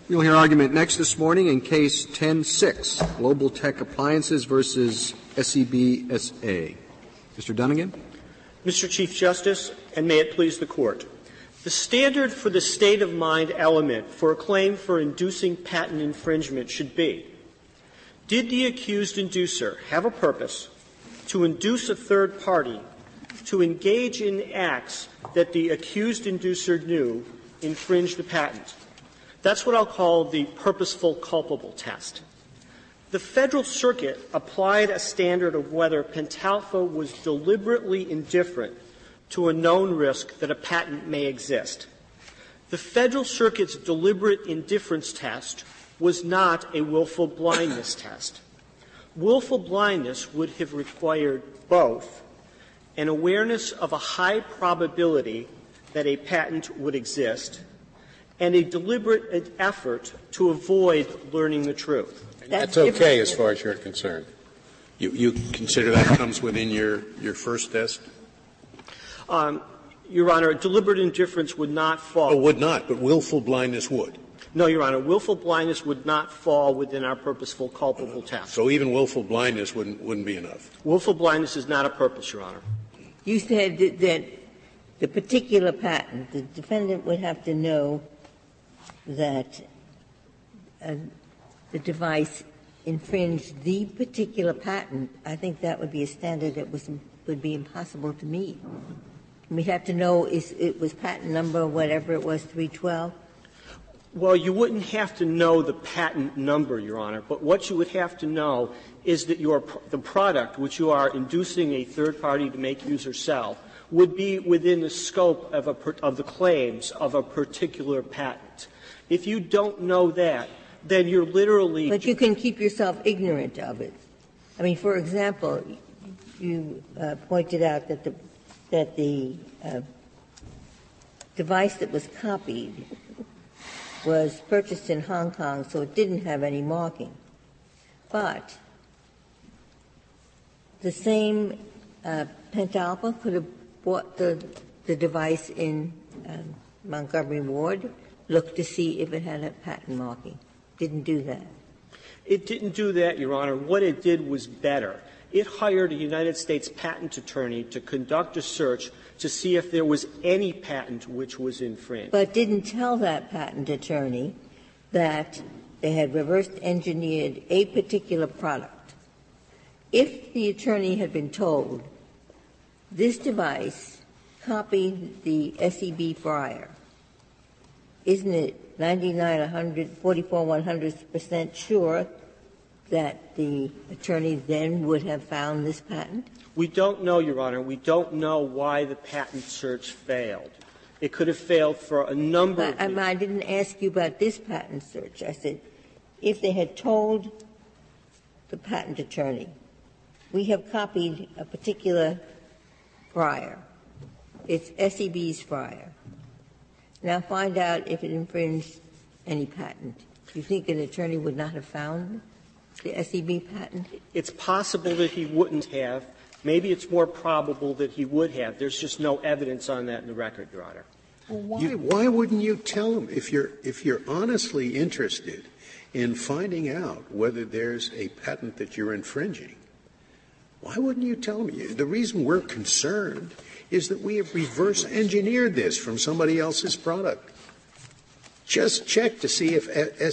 We'll hear argument next this morning in Case 10-6, Global Tech Appliances versus SEB S.A. Mr. Dunnigan. Mr. Chief Justice, and may it please the Court. The standard for the state of mind element for a claim for inducing patent infringement should be, did the accused inducer have a purpose to induce a third party to engage in acts that the accused inducer knew infringed the patent? That's what I'll call the purposeful culpable test. The Federal Circuit applied a standard of whether Pentalpha was deliberately indifferent to a known risk that a patent may exist. The Federal Circuit's deliberate indifference test was not a willful blindness test. Willful blindness would have required both an awareness of a high probability that a patent would exist and a deliberate effort to avoid learning the truth. That's okay as far as you're concerned. You consider that comes within your first test? Your Honor, deliberate indifference would not fall. Oh, would not, but willful blindness would. No, Your Honor. Willful blindness would not fall within our purposeful culpable test. So even willful blindness wouldn't be enough. Willful blindness is not a purpose, Your Honor. You said that the particular patent, the defendant would have to know that the device infringed the particular patent. I think that would be a standard that would be impossible to meet. We'd have to know it was patent number, whatever it was, 312? Well, you wouldn't have to know the patent number, Your Honor, but what you would have to know is that the product which you are inducing a third party to make, use, or sell would be within the scope of the claims of a particular patent. If you don't know that, then you're literally — But you can keep yourself ignorant of it. I mean, for example, you pointed out that the device that was copied was purchased in Hong Kong, so it didn't have any marking. But the same Pentalpha could have bought the device in Montgomery Ward, looked to see if it had a patent marking. Didn't do that. It didn't do that, Your Honor. What it did was better. It hired a United States patent attorney to conduct a search to see if there was any patent which was infringed. But didn't tell that patent attorney that they had reverse engineered a particular product. If the attorney had been told this device copied the SEB fryer, isn't it 99, 100, 44, 100% sure that the attorney then would have found this patent? We don't know, Your Honor. We don't know why the patent search failed. It could have failed for a number of reasons. I didn't ask you about this patent search. I said, if they had told the patent attorney, we have copied a particular fryer, it's SEB's fryer, now find out if it infringed any patent. Do you think an attorney would not have found the SEB patent? It's possible that he wouldn't have. Maybe it's more probable that he would have. There's just no evidence on that in the record, Your Honor. Well, why wouldn't you tell him if you're honestly interested in finding out whether there's a patent that you're infringing? Why wouldn't you tell him? The reason we're concerned is that we have reverse engineered this from somebody else's product. Just check to see if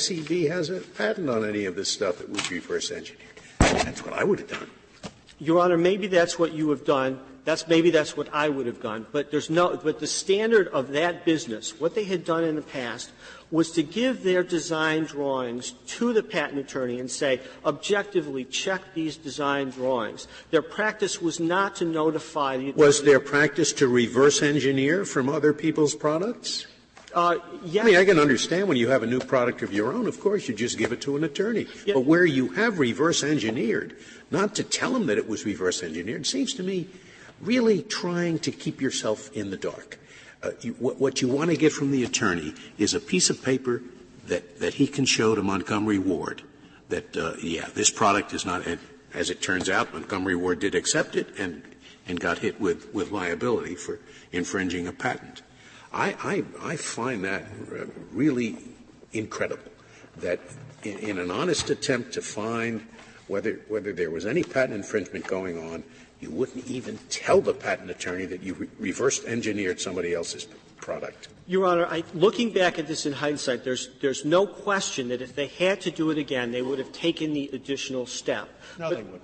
SEB has a patent on any of this stuff that was reverse engineered. That's what I would have done. Your Honor, maybe that's what you have done. Maybe that's what I would have done. But the standard of that business, what they had done in the past, was to give their design drawings to the patent attorney and say, objectively, check these design drawings. Their practice was not to notify the attorney. Was their practice to reverse engineer from other people's products? Yes. I mean, I can understand when you have a new product of your own, of course, you just give it to an attorney. Yes. But where you have reverse engineered, not to tell them that it was reverse engineered, seems to me really trying to keep yourself in the dark. What you want to get from the attorney is a piece of paper that he can show to Montgomery Ward that, this product is not, and as it turns out, Montgomery Ward did accept it and got hit with liability for infringing a patent. I find that really incredible. that in an honest attempt to find whether there was any patent infringement going on, you wouldn't even tell the patent attorney that you reverse engineered somebody else's product? Your Honor, looking back at this in hindsight, there's no question that if they had to do it again, they would have taken the additional step. No, they wouldn't.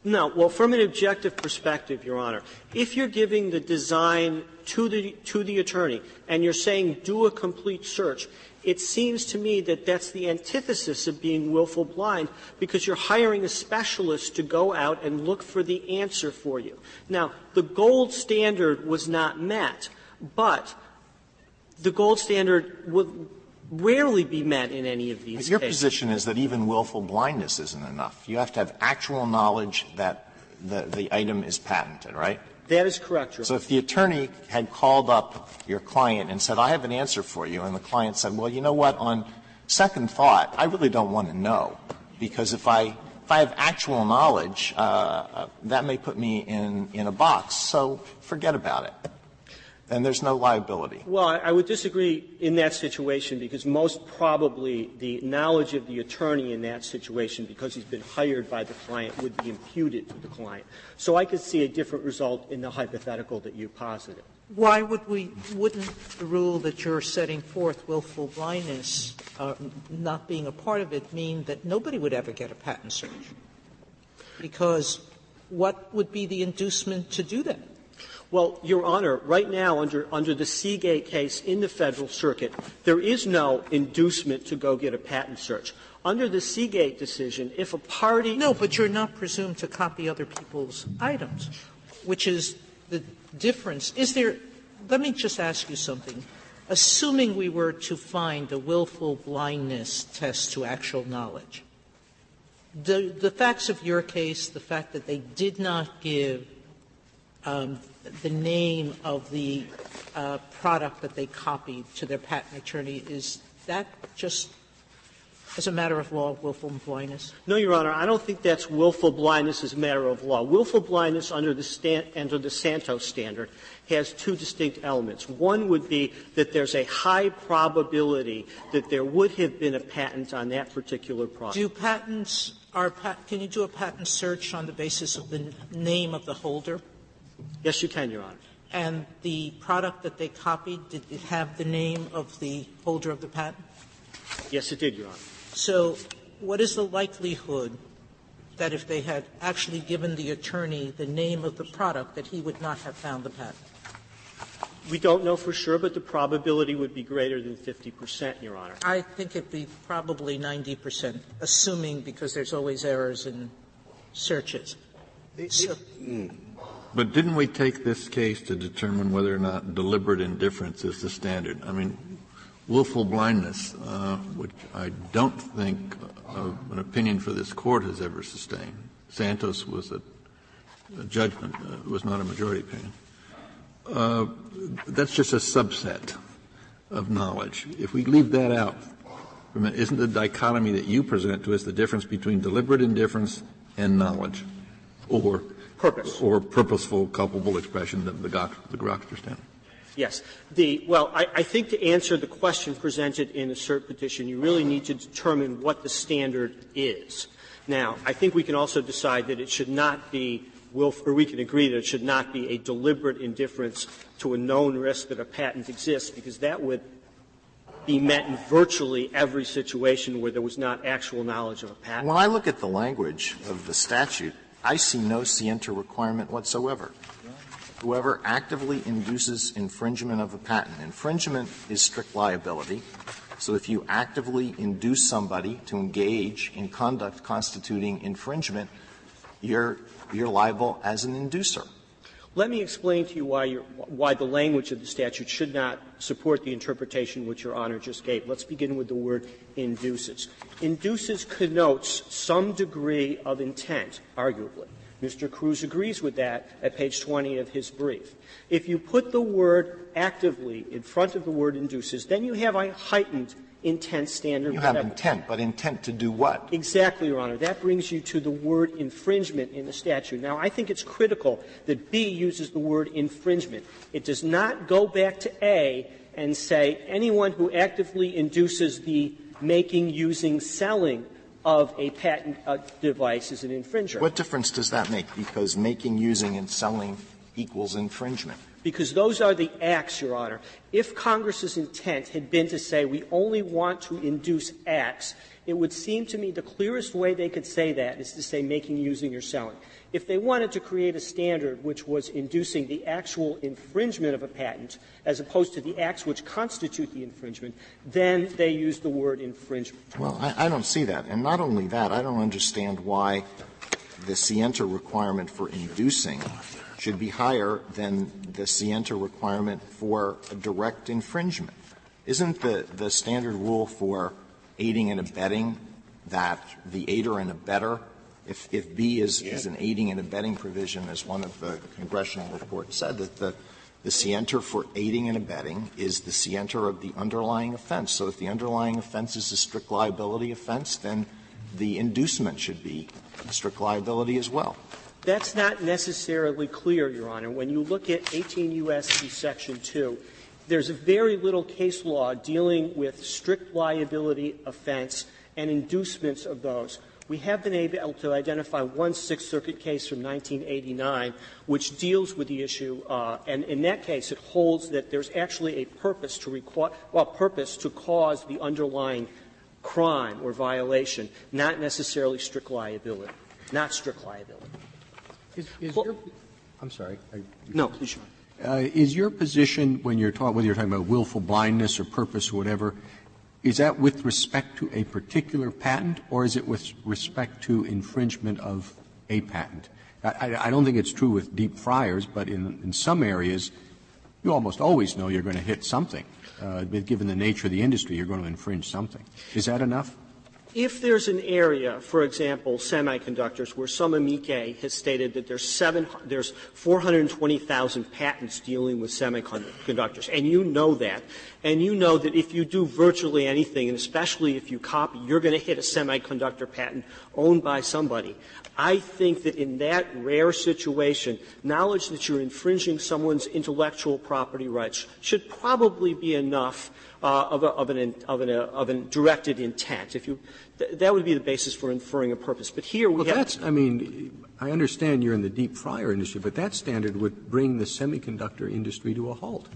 No. Well, from an objective perspective, Your Honor, if you're giving the design to the attorney and you're saying do a complete search, it seems to me that that's the antithesis of being willful blind, because you're hiring a specialist to go out and look for the answer for you. Now, the gold standard was not met, but the gold standard would rarely be met in any of these cases. Your position is that even willful blindness isn't enough. You have to have actual knowledge that the item is patented, right? That is correct, Your Honor. So if the attorney had called up your client and said, I have an answer for you, and the client said, well, you know what, on second thought, I really don't want to know, because if I have actual knowledge, that may put me in a box, so forget about it. And there's no liability. Well, I would disagree in that situation, because most probably the knowledge of the attorney in that situation, because he's been hired by the client, would be imputed to the client. So I could see a different result in the hypothetical that you posited. Why wouldn't the rule that you're setting forth, willful blindness, not being a part of it, mean that nobody would ever get a patent search? Because what would be the inducement to do that? Well, Your Honor, right now, under the Seagate case in the Federal Circuit, there is no inducement to go get a patent search. Under the Seagate decision, if a party — No, but you're not presumed to copy other people's items, which is the difference. Is there — let me just ask you something. Assuming we were to find a willful blindness test to actual knowledge, the facts of your case, the fact that they did not give the name of the product that they copied to their patent attorney, is that just, as a matter of law, willful blindness? No, Your Honor. I don't think that's willful blindness as a matter of law. Willful blindness under the Santos standard has two distinct elements. One would be that there's a high probability that there would have been a patent on that particular product. Do patents — can you do a patent search on the basis of the name of the holder? Yes, you can, Your Honor. And the product that they copied, did it have the name of the holder of the patent? Yes, it did, Your Honor. So what is the likelihood that if they had actually given the attorney the name of the product, that he would not have found the patent? We don't know for sure, but the probability would be greater than 50%, Your Honor. I think it'd be probably 90%, assuming, because there's always errors in searches. But didn't we take this case to determine whether or not deliberate indifference is the standard? I mean, willful blindness, which I don't think an opinion for this Court has ever sustained. Santos was a judgment, was not a majority opinion. That's just a subset of knowledge. If we leave that out, isn't the dichotomy that you present to us the difference between deliberate indifference and knowledge, or purpose, or purposeful, culpable expression of the Grokster standard? Yes. I think to answer the question presented in the cert petition, you really need to determine what the standard is. Now, I think we can also decide that it should not be or we can agree that it should not be a deliberate indifference to a known risk that a patent exists, because that would be met in virtually every situation where there was not actual knowledge of a patent. When I look at the language of the statute, I see no scienter requirement whatsoever. Whoever actively induces infringement of a patent. Infringement is strict liability. So if you actively induce somebody to engage in conduct constituting infringement, you're liable as an inducer. Let me explain to you why the language of the statute should not support the interpretation which Your Honor just gave. Let's begin with the word induces. Induces connotes some degree of intent, arguably. Mr. Cruz agrees with that at page 20 of his brief. If you put the word actively in front of the word induces, then you have a heightened intent standard. You have intent, but intent to do what? Exactly, Your Honor. That brings you to the word infringement in the statute. Now, I think it's critical that B uses the word infringement. It does not go back to A and say anyone who actively induces the making, using, selling of a patent device is an infringer. What difference does that make? Because making, using, and selling equals infringement. Because those are the acts, Your Honor. If Congress's intent had been to say we only want to induce acts, it would seem to me the clearest way they could say that is to say making, using, or selling. If they wanted to create a standard which was inducing the actual infringement of a patent as opposed to the acts which constitute the infringement, then they use the word infringement. Well, I don't see that. And not only that, I don't understand why the scienter requirement for inducing should be higher than the scienter requirement for a direct infringement. Isn't the standard rule for aiding and abetting that the aider and abetter, if B is an aiding and abetting provision, as one of the congressional reports said, that the scienter for aiding and abetting is the scienter of the underlying offense. So if the underlying offense is a strict liability offense, then the inducement should be a strict liability as well. That's not necessarily clear, Your Honor. When you look at 18 U.S.C. Section 2, there's very little case law dealing with strict liability offense and inducements of those. We have been able to identify one Sixth Circuit case from 1989 which deals with the issue, and in that case it holds that there's actually a purpose to cause the underlying crime or violation, not necessarily strict liability. Not strict liability. I'm sorry. No, please, Your Honor. Is your position when whether you're talking about willful blindness or purpose or whatever, is that with respect to a particular patent or is it with respect to infringement of a patent? I don't think it's true with deep fryers, but in some areas you almost always know you're going to hit something. Given the nature of the industry, you're going to infringe something. Is that enough? If there's an area, for example, semiconductors, where some amici has stated that there's 420,000 patents dealing with semiconductors, and you know that if you do virtually anything, and especially if you copy, you're going to hit a semiconductor patent owned by somebody. I think that in that rare situation, knowledge that you're infringing someone's intellectual property rights should probably be enough of an directed intent. That would be the basis for inferring a purpose. But here we have. I understand you're in the deep fryer industry, but that standard would bring the semiconductor industry to a halt.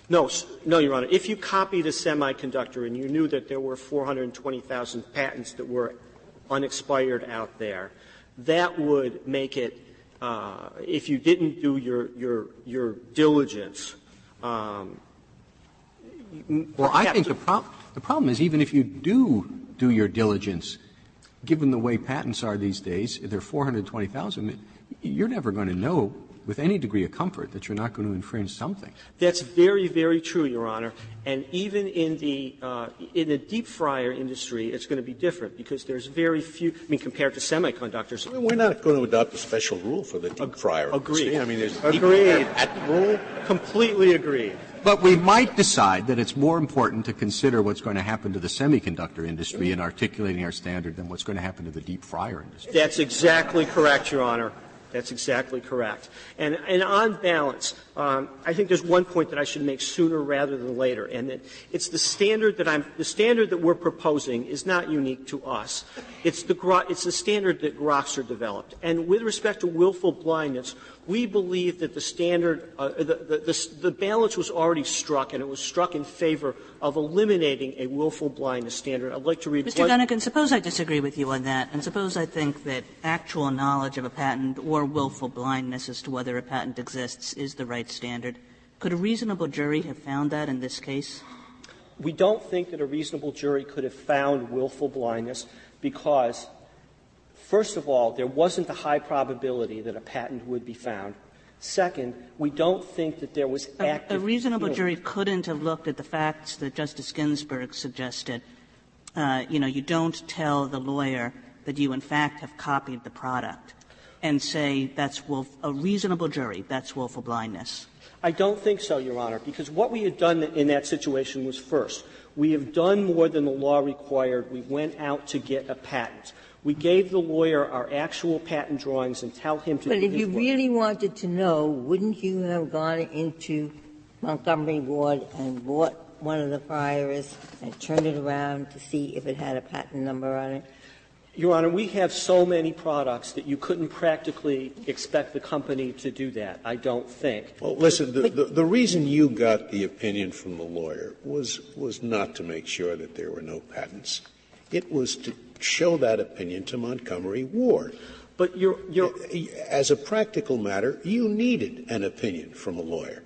No, Your Honor. If you copied a semiconductor and you knew that there were 420,000 patents that were unexpired out there, that would make it, if you didn't do your diligence. Well, I think the problem is even if you do your diligence, given the way patents are these days, there are 420,000, you're never going to know with any degree of comfort that you're not going to infringe something. That's very, very true, Your Honor. And even in the deep fryer industry, it's going to be different because there's very few, compared to semiconductors. We're not going to adopt a special rule for the deep fryer industry. Agreed. There's agreed. Patent rule. Completely agreed. But we might decide that it's more important to consider what's going to happen to the semiconductor industry in articulating our standard than what's going to happen to the deep fryer industry. That's exactly correct, Your Honor. That's exactly correct. And on balance, I think there's one point that I should make sooner rather than later, and that it's the standard that we're proposing is not unique to us. It's the standard that Grokster developed. And with respect to willful blindness, we believe that the standard, the balance was already struck, and it was struck in favor of eliminating a willful blindness standard. I'd like to read Mr. Dunnigan, suppose I disagree with you on that, and suppose I think that actual knowledge of a patent or willful blindness as to whether a patent exists is the right standard. Could a reasonable jury have found that in this case? We don't think that a reasonable jury could have found willful blindness because, first of all, there wasn't the high probability that a patent would be found. Second, we don't think that there was active. A reasonable jury couldn't have looked at the facts that Justice Ginsburg suggested. You don't tell the lawyer that you in fact have copied the product and say that's a reasonable jury, that's willful blindness. I don't think so, Your Honor, because what we had done in that situation was, first, we have done more than the law required. We went out to get a patent. We gave the lawyer our actual patent drawings and tell him to do his work. But if you really wanted to know, wouldn't you have gone into Montgomery Ward and bought one of the friars and turned it around to see if it had a patent number on it? Your Honor, we have so many products that you couldn't practically expect the company to do that, I don't think. Well, listen, the reason you got the opinion from the lawyer was not to make sure that there were no patents. It was to show that opinion to Montgomery Ward. But as a practical matter, you needed an opinion from a lawyer,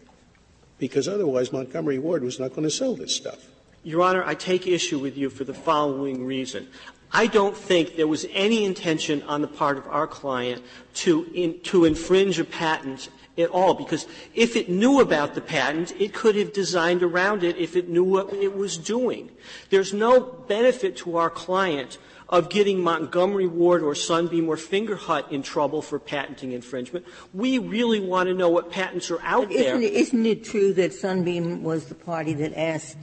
because otherwise Montgomery Ward was not going to sell this stuff. Your Honor, I take issue with you for the following reason. I don't think there was any intention on the part of our client to infringe a patent at all, because if it knew about the patent, it could have designed around it if it knew what it was doing. There's no benefit to our client of getting Montgomery Ward or Sunbeam or Fingerhut in trouble for patenting infringement. We really want to know what patents are out there. Isn't it true that Sunbeam was the party that asked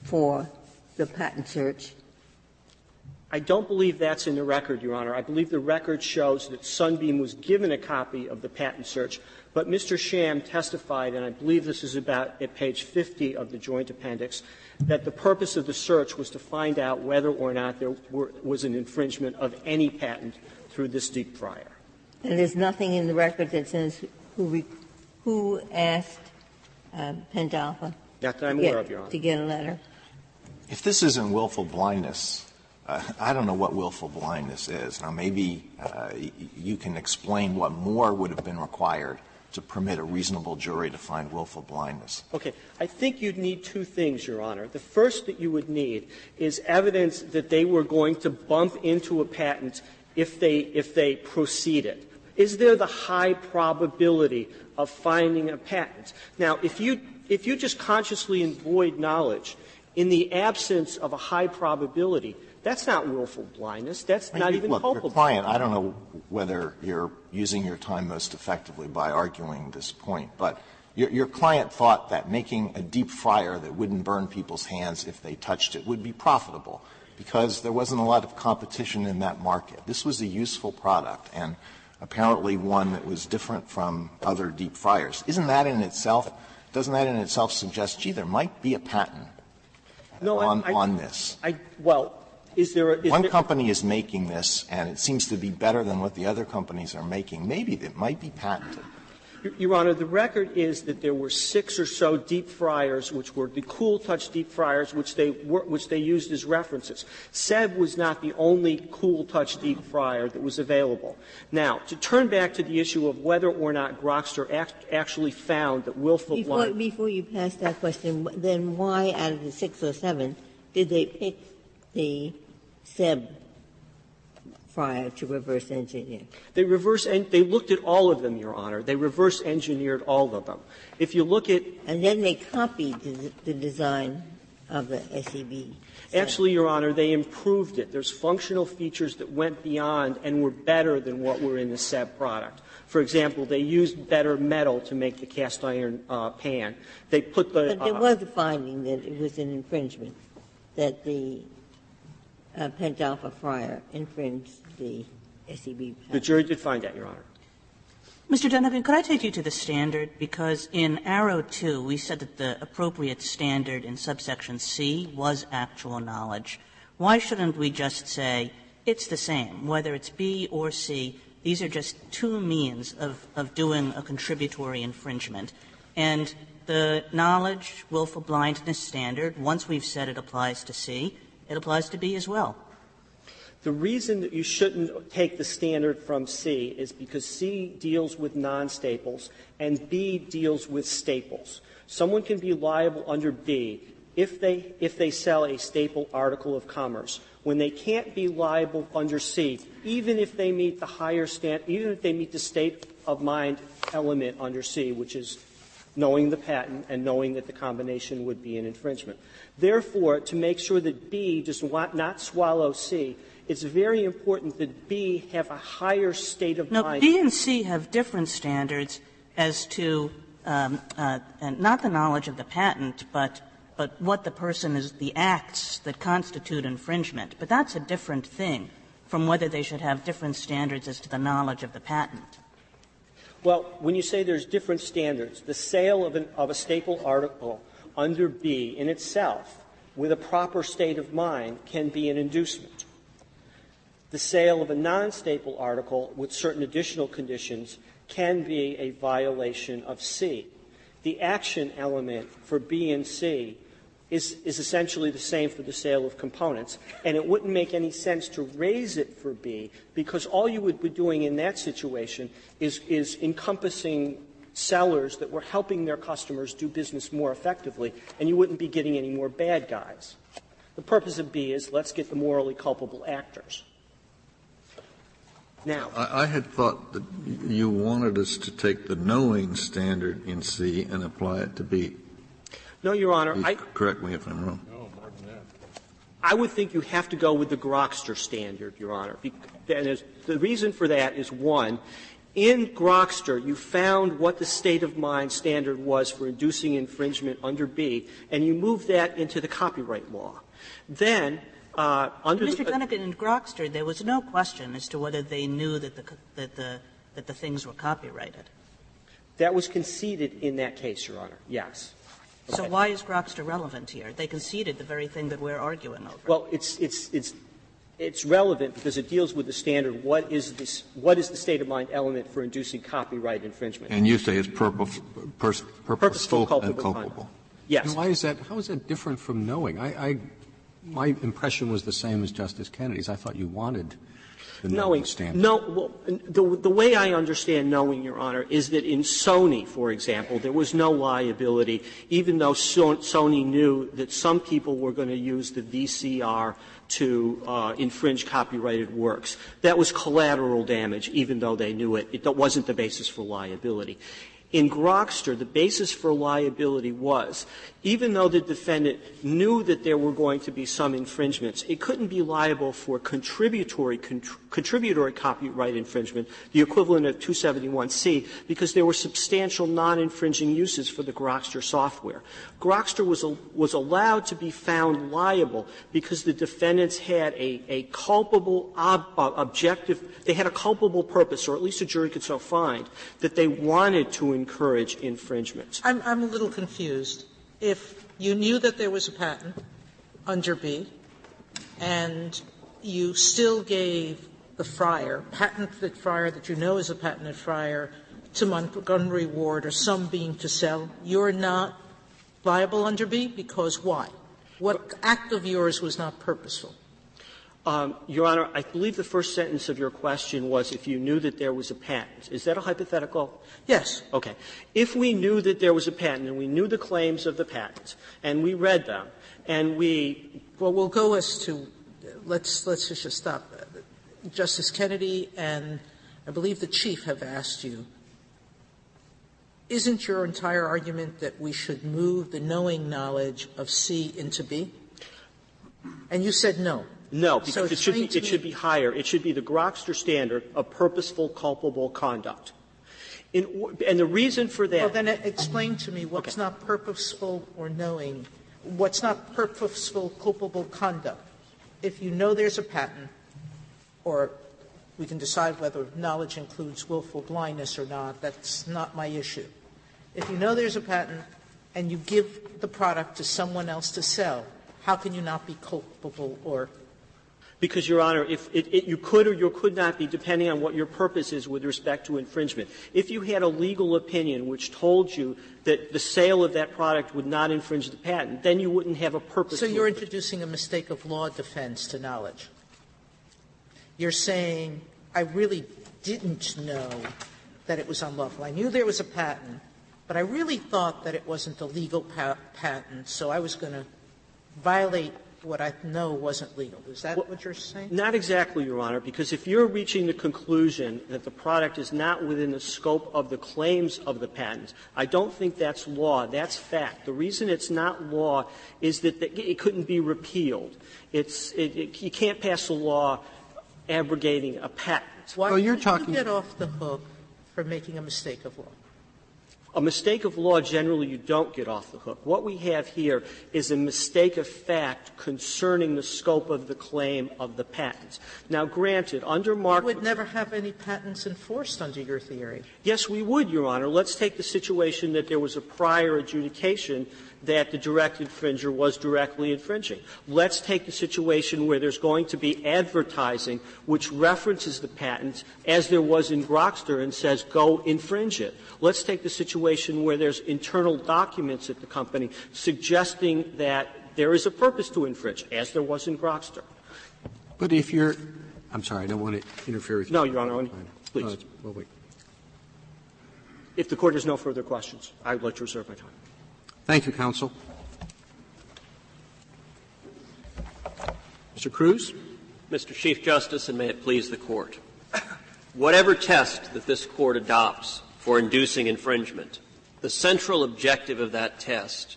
for the patent search? I don't believe that's in the record, Your Honor. I believe the record shows that Sunbeam was given a copy of the patent search, but Mr. Sham testified, and I believe this is about at page 50 of the joint appendix, that the purpose of the search was to find out whether or not there was an infringement of any patent through this deep fryer. And there's nothing in the record that says who asked Pentalpha Not that I'm aware of, Your Honor. to get a letter? If this isn't willful blindness, I don't know what willful blindness is. Now, maybe you can explain what more would have been required to permit a reasonable jury to find willful blindness. Okay. I think you'd need two things, Your Honor. The first that you would need is evidence that they were going to bump into a patent if they proceeded. Is there the high probability of finding a patent? Now, if you just consciously avoid knowledge in the absence of a high probability, that's not willful blindness. That's not even culpable. Your client, I don't know whether you're using your time most effectively by arguing this point, but your client thought that making a deep fryer that wouldn't burn people's hands if they touched it would be profitable because there wasn't a lot of competition in that market. This was a useful product and apparently one that was different from other deep fryers. Doesn't that in itself suggest, gee, there might be a patent on this? One company is making this, and it seems to be better than what the other companies are making. Maybe it might be patented. Your Honor, the record is that there were 6 or so deep fryers, which were the Cool Touch deep fryers, which they used as references. SEB was not the only Cool Touch deep fryer that was available. Now, to turn back to the issue of whether or not Grokster actually found that willful blindness. Before you pass that question, then why out of the 6 or 7 did they pick the SEB fryer to reverse engineer? They looked at all of them, Your Honor. They reverse engineered all of them. If you look at — And then they copied the design of the SEB. Actually, Your Honor, they improved it. There's functional features that went beyond and were better than what were in the SEB product. For example, they used better metal to make the cast iron pan. They put the But there was a finding that it was an infringement, that the Pentalpha fryer infringed the SEB patent. The jury did find that, Your Honor. Mr. Dunnigan, could I take you to the standard? Because in Arrow 2, we said that the appropriate standard in subsection C was actual knowledge. Why shouldn't we just say it's the same, whether it's B or C? These are just two means of doing a contributory infringement. And the knowledge, willful blindness standard, once we've said it applies to C, it applies to B as well. The reason that you shouldn't take the standard from C is because C deals with non-staples and B deals with staples. Someone can be liable under B if they sell a staple article of commerce, when they can't be liable under C, even if they meet the higher even if they meet the state of mind element under C, which is knowing the patent and knowing that the combination would be an infringement. Therefore, to make sure that B does not swallow C, it's very important that B have a higher state of mind. No, B and C have different standards as to not the knowledge of the patent, but what the person is, the acts that constitute infringement. But that's a different thing from whether they should have different standards as to the knowledge of the patent. Well, when you say there's different standards, the sale of a staple article under B in itself, with a proper state of mind, can be an inducement. The sale of a non-staple article with certain additional conditions can be a violation of C. The action element for B and C is essentially the same for the sale of components, and it wouldn't make any sense to raise it for B, because all you would be doing in that situation is encompassing sellers that were helping their customers do business more effectively, and you wouldn't be getting any more bad guys. The purpose of B is let's get the morally culpable actors. Now, I had thought that you wanted us to take the knowing standard in C and apply it to B. No, Your Honor. Correct me if I'm wrong. I would think you have to go with the Grokster standard, Your Honor. And the reason for that is, one, in Grokster, you found what the state of mind standard was for inducing infringement under B, and you moved that into the copyright law. Then, under Mr. Dunnigan, in Grokster, there was no question as to whether they knew that the things were copyrighted. That was conceded in that case, Your Honor. Yes. So why is Grokster relevant here? They conceded the very thing that we're arguing over. Well, it's relevant because it deals with the standard, what is the state of mind element for inducing copyright infringement. And you say it's purposeful and culpable. Conduct. Yes. And why is that? How is that different from knowing? My impression was the same as Justice Kennedy's. I thought you wanted the knowing standard. No, well, the way I understand knowing, Your Honor, is that in Sony, for example, there was no liability, even though Sony knew that some people were going to use the VCR to infringe copyrighted works. That was collateral damage, even though they knew it. It wasn't the basis for liability. In Grokster, the basis for liability was, even though the defendant knew that there were going to be some infringements, it couldn't be liable for contributory copyright infringement, the equivalent of 271C, because there were substantial non-infringing uses for the Grokster software. Grokster was allowed to be found liable because the defendants had a culpable objective, they had a culpable purpose, or at least a jury could so find, that they wanted to encourage infringement. I'm a little confused. If you knew that there was a patent under B and you still gave the patented fryer that you know is a patented fryer to Montgomery Ward or Sunbeam to sell, you're not liable under B because why? What act of yours was not purposeful? Your Honor, I believe the first sentence of your question was if you knew that there was a patent. Is that a hypothetical? Yes. Okay. If we knew that there was a patent and we knew the claims of the patent and we read them and we'll go as to let's just stop. Justice Kennedy and I believe the Chief have asked you, isn't your entire argument that we should move the knowing knowledge of C into B? And you said no. No, because it should be higher. It should be the Grokster standard of purposeful, culpable conduct. And the reason for that — Well, then explain to me what's not purposeful or knowing, what's not purposeful, culpable conduct. If you know there's a patent, or we can decide whether knowledge includes willful blindness or not, that's not my issue. If you know there's a patent and you give the product to someone else to sell, how can you not be culpable or — Because, Your Honor, if you could or you could not be, depending on what your purpose is with respect to infringement. If you had a legal opinion which told you that the sale of that product would not infringe the patent, then you wouldn't have a purpose. So you're introducing a mistake of law defense to knowledge. You're saying, I really didn't know that it was unlawful. I knew there was a patent, but I really thought that it wasn't a legal patent, so I was going to violate what I know wasn't legal. Is that what you're saying? Not exactly, Your Honor, because if you're reaching the conclusion that the product is not within the scope of the claims of the patent, I don't think that's law. That's fact. The reason it's not law is that it couldn't be repealed. You can't pass a law abrogating a patent. Why would you get off the hook for making a mistake of law? A mistake of law, generally, you don't get off the hook. What we have here is a mistake of fact concerning the scope of the claim of the patent. Now, granted, under Mark... You would never have any patents enforced under your theory. Yes, we would, Your Honor. Let's take the situation that there was a prior adjudication that the direct infringer was directly infringing. Let's take the situation where there's going to be advertising which references the patent, as there was in Grokster, and says, go infringe it. Let's take the situation where there's internal documents at the company suggesting that there is a purpose to infringe, as there was in Grokster. But if you're – I'm sorry, I don't want to interfere with you. No, Your Honor, please. Well, wait. If the Court has no further questions, I would like to reserve my time. Thank you, counsel. Mr. Cruz. Mr. Chief Justice, and may it please the Court. Whatever test that this Court adopts for inducing infringement, the central objective of that test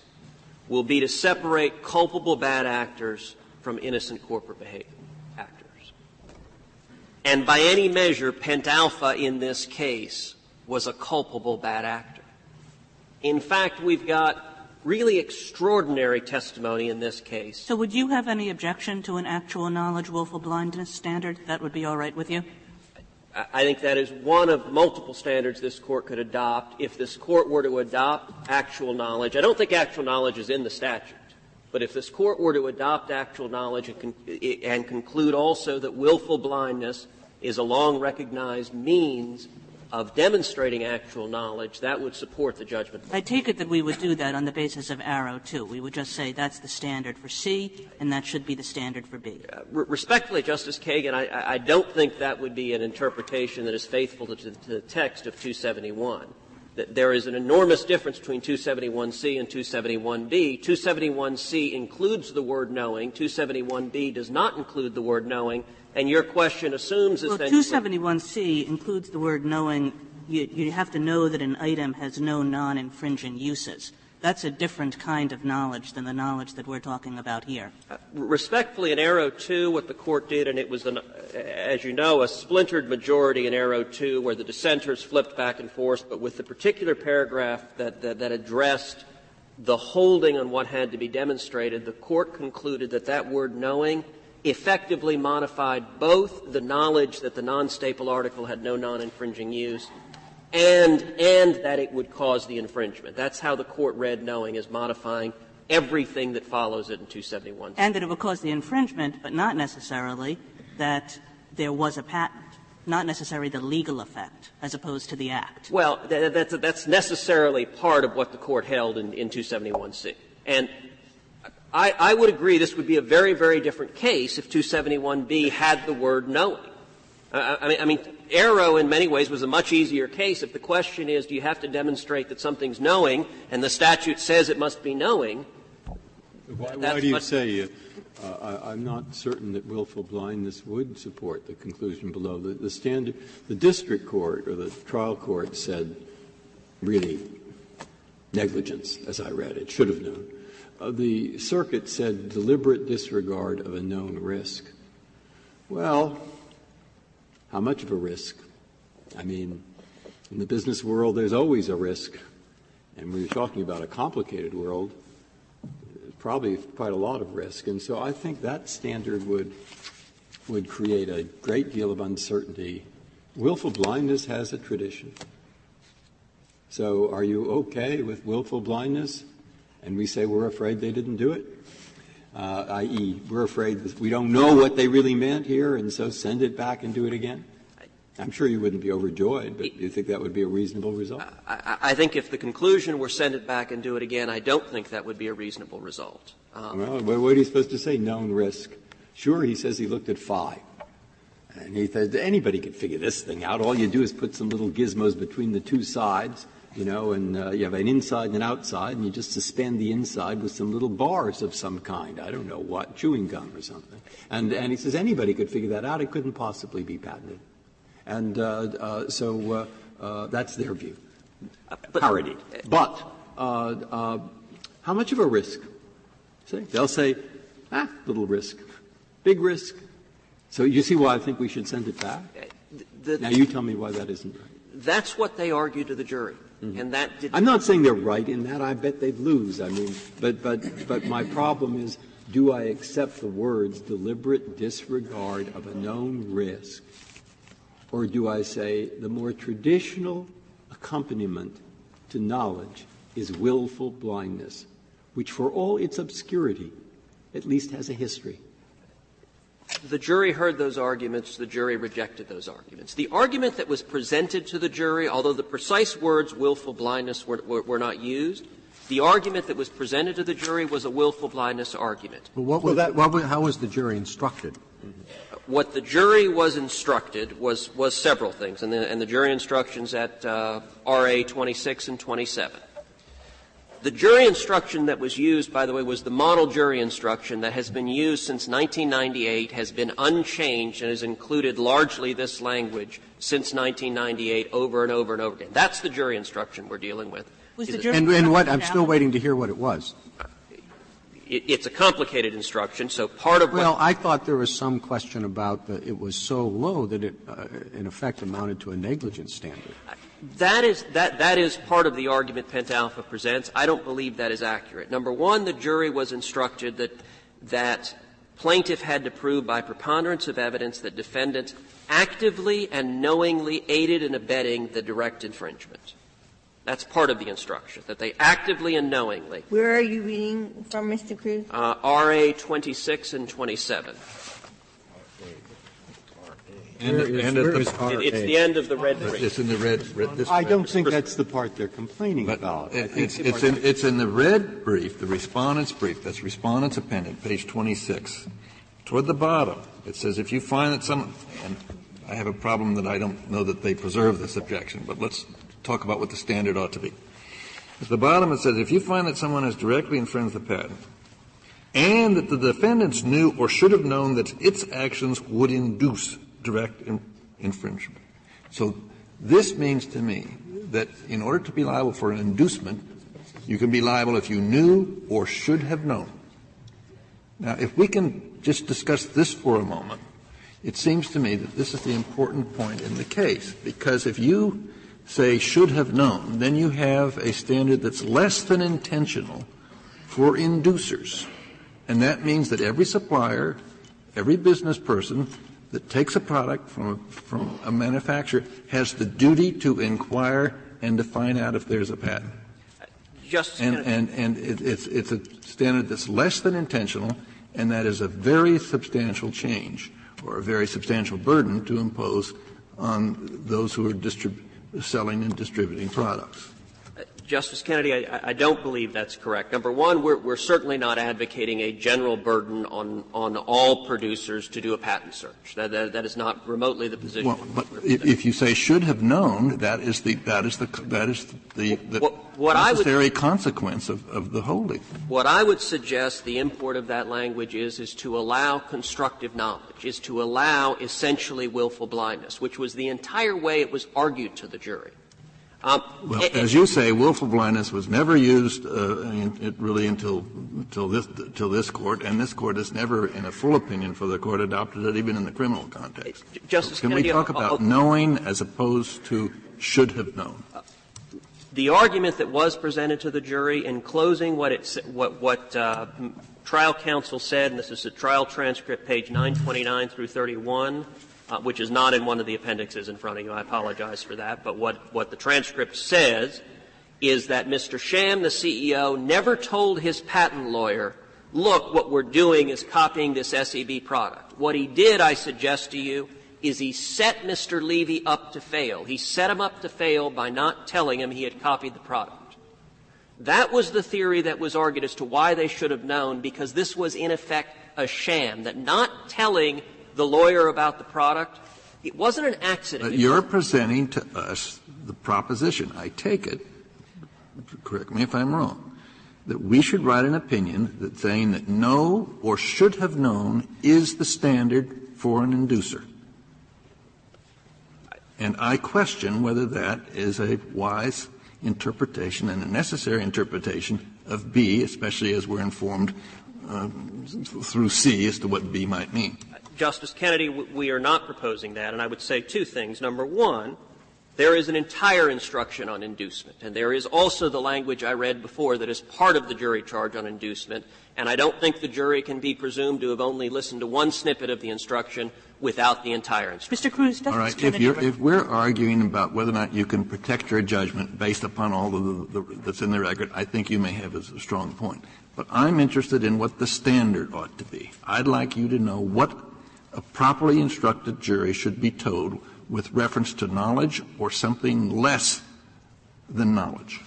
will be to separate culpable bad actors from innocent corporate actors. And by any measure, Pentalpha in this case was a culpable bad actor. In fact, we've got really extraordinary testimony in this case. So would you have any objection to an actual knowledge willful blindness standard? That would be all right with you? I think that is one of multiple standards this Court could adopt. If this Court were to adopt actual knowledge, I don't think actual knowledge is in the statute, but if this Court were to adopt actual knowledge and conclude also that willful blindness is a long-recognized means of demonstrating actual knowledge, that would support the judgment. I take it that we would do that on the basis of Arrow, too. We would just say that's the standard for C, and that should be the standard for B. Respectfully, Justice Kagan, I don't think that would be an interpretation that is faithful to the text of 271. That there is an enormous difference between 271C and 271B. 271C includes the word knowing. 271B does not include the word knowing. And your question assumes essentially... Well, 271C includes the word knowing. You have to know that an item has no non-infringing uses. That's a different kind of knowledge than the knowledge that we're talking about here. Respectfully, in Arrow 2, what the Court did, and it was, as you know, a splintered majority in Arrow 2 where the dissenters flipped back and forth, but with the particular paragraph that addressed the holding on what had to be demonstrated, the Court concluded that that word knowing effectively modified both the knowledge that the non-staple article had no non-infringing use and that it would cause the infringement. That's how the Court read knowing as modifying everything that follows it in 271. And that it would cause the infringement, but not necessarily that there was a patent, not necessarily the legal effect, as opposed to the act. Well, that's necessarily part of what the Court held in 271C. And I would agree this would be a very, very different case if 271B had the word knowing. I mean, Arrow in many ways was a much easier case. If the question is, do you have to demonstrate that something's knowing, and the statute says it must be knowing, why do you say I'm not certain that willful blindness would support the conclusion below? The standard, the district court or the trial court said really negligence, as I read it, should have known. The circuit said deliberate disregard of a known risk. Well, how much of a risk? I mean, in the business world, there's always a risk. And when you're talking about a complicated world, there's probably quite a lot of risk. And so I think that standard would create a great deal of uncertainty. Willful blindness has a tradition. So are you okay with willful blindness? And we say we're afraid they didn't do it, i.e., we're afraid that we don't know what they really meant here, and so send it back and do it again? I'm sure you wouldn't be overjoyed, but do you think that would be a reasonable result? I think if the conclusion were send it back and do it again, I don't think that would be a reasonable result. Well, what are you supposed to say, known risk? Sure, he says he looked at 5. And he said anybody could figure this thing out. All you do is put some little gizmos between the two sides, you know, and you have an inside and an outside, and you just suspend the inside with some little bars of some kind. I don't know what, chewing gum or something. And he says anybody could figure that out. It couldn't possibly be patented. And so that's their view. Parodied. But how much of a risk? See? They'll say, little risk, big risk. So you see why I think we should send it back? Now you tell me why that isn't right. That's what they argued to the jury. And that did I'm not saying they're right in that. I bet they'd lose. I mean, but my problem is, do I accept the words deliberate disregard of a known risk, or do I say the more traditional accompaniment to knowledge is willful blindness, which for all its obscurity at least has a history? The jury heard those arguments. The jury rejected those arguments. The argument that was presented to the jury, although the precise words willful blindness were not used, the argument that was presented to the jury was a willful blindness argument. Well, how was the jury instructed? What the jury was instructed was several things, and the jury instructions at RA 26 and 27. The jury instruction that was used, by the way, was the model jury instruction that has been used since 1998, has been unchanged, and has included largely this language since 1998 over and over and over again. That's the jury instruction we're dealing with. And what? I'm still waiting to hear what it was. It's a complicated instruction, so part of Well, I thought there was some question about it was so low that it, in effect, amounted to a negligence standard. That is part of the argument Pentalpha presents. I don't believe that is accurate. Number one, the jury was instructed that plaintiff had to prove by preponderance of evidence that defendant actively and knowingly aided and abetting the direct infringement. That's part of the instruction, that they actively and knowingly. Where are you reading from, Mr. Cruz? RA 26 and 27. It's the end of the red brief. It's in the red. I don't think that's the part they're complaining about. It's in the red brief, the respondent's brief. That's respondent's appendix, page 26. Toward the bottom, it says if you find that some, and I have a problem that I don't know that they preserve this objection, but let's talk about what the standard ought to be. At the bottom it says if you find that someone has directly infringed the patent and that the defendants knew or should have known that its actions would induce direct infringement. So this means to me that in order to be liable for an inducement, you can be liable if you knew or should have known. Now, if we can just discuss this for a moment, it seems to me that this is the important point in the case, because if you say should have known, then you have a standard that's less than intentional for inducers. And that means that every supplier, every business person that takes a product from a manufacturer has the duty to inquire and to find out if there's a patent. And it's a standard that's less than intentional, and that is a very substantial change or a very substantial burden to impose on those who are selling and distributing products. Justice Kennedy, I don't believe that's correct. Number one, we're certainly not advocating a general burden on all producers to do a patent search. That is not remotely the position. Well, but if you say should have known, that is the necessary consequence of the holding. What I would suggest the import of that language is to allow constructive knowledge, is to allow essentially willful blindness, which was the entire way it was argued to the jury. Well, as you say, willful blindness was never used really until this Court, and this Court has never, in a full opinion for the Court, adopted it even in the criminal context. Justice Can Kennedy, we talk about knowing as opposed to should have known? The argument that was presented to the jury in closing, what trial counsel said, and this is the trial transcript, page 929 through 31, which is not in one of the appendixes in front of you. I apologize for that. But what the transcript says is that Mr. Sham, the CEO, never told his patent lawyer, look, what we're doing is copying this SEB product. What he did, I suggest to you, is he set Mr. Levy up to fail. He set him up to fail by not telling him he had copied the product. That was the theory that was argued as to why they should have known, because this was in effect a sham, that not telling the lawyer about the product, it wasn't an accident. You're presenting to us the proposition, I take it, correct me if I'm wrong, that we should write an opinion that saying that know or should have known is the standard for an inducer. And I question whether that is a wise interpretation and a necessary interpretation of B, especially as we're informed through C as to what B might mean. Justice Kennedy, we are not proposing that, and I would say two things. Number one, there is an entire instruction on inducement, and there is also the language I read before that is part of the jury charge on inducement, and I don't think the jury can be presumed to have only listened to one snippet of the instruction without the entire instruction. Mr. Cruz, all right. If we're arguing about whether or not you can protect your judgment based upon all that's in the record, I think you may have a strong point. But I'm interested in what the standard ought to be. I'd like you to know what a properly instructed jury should be told with reference to knowledge or something less than knowledge.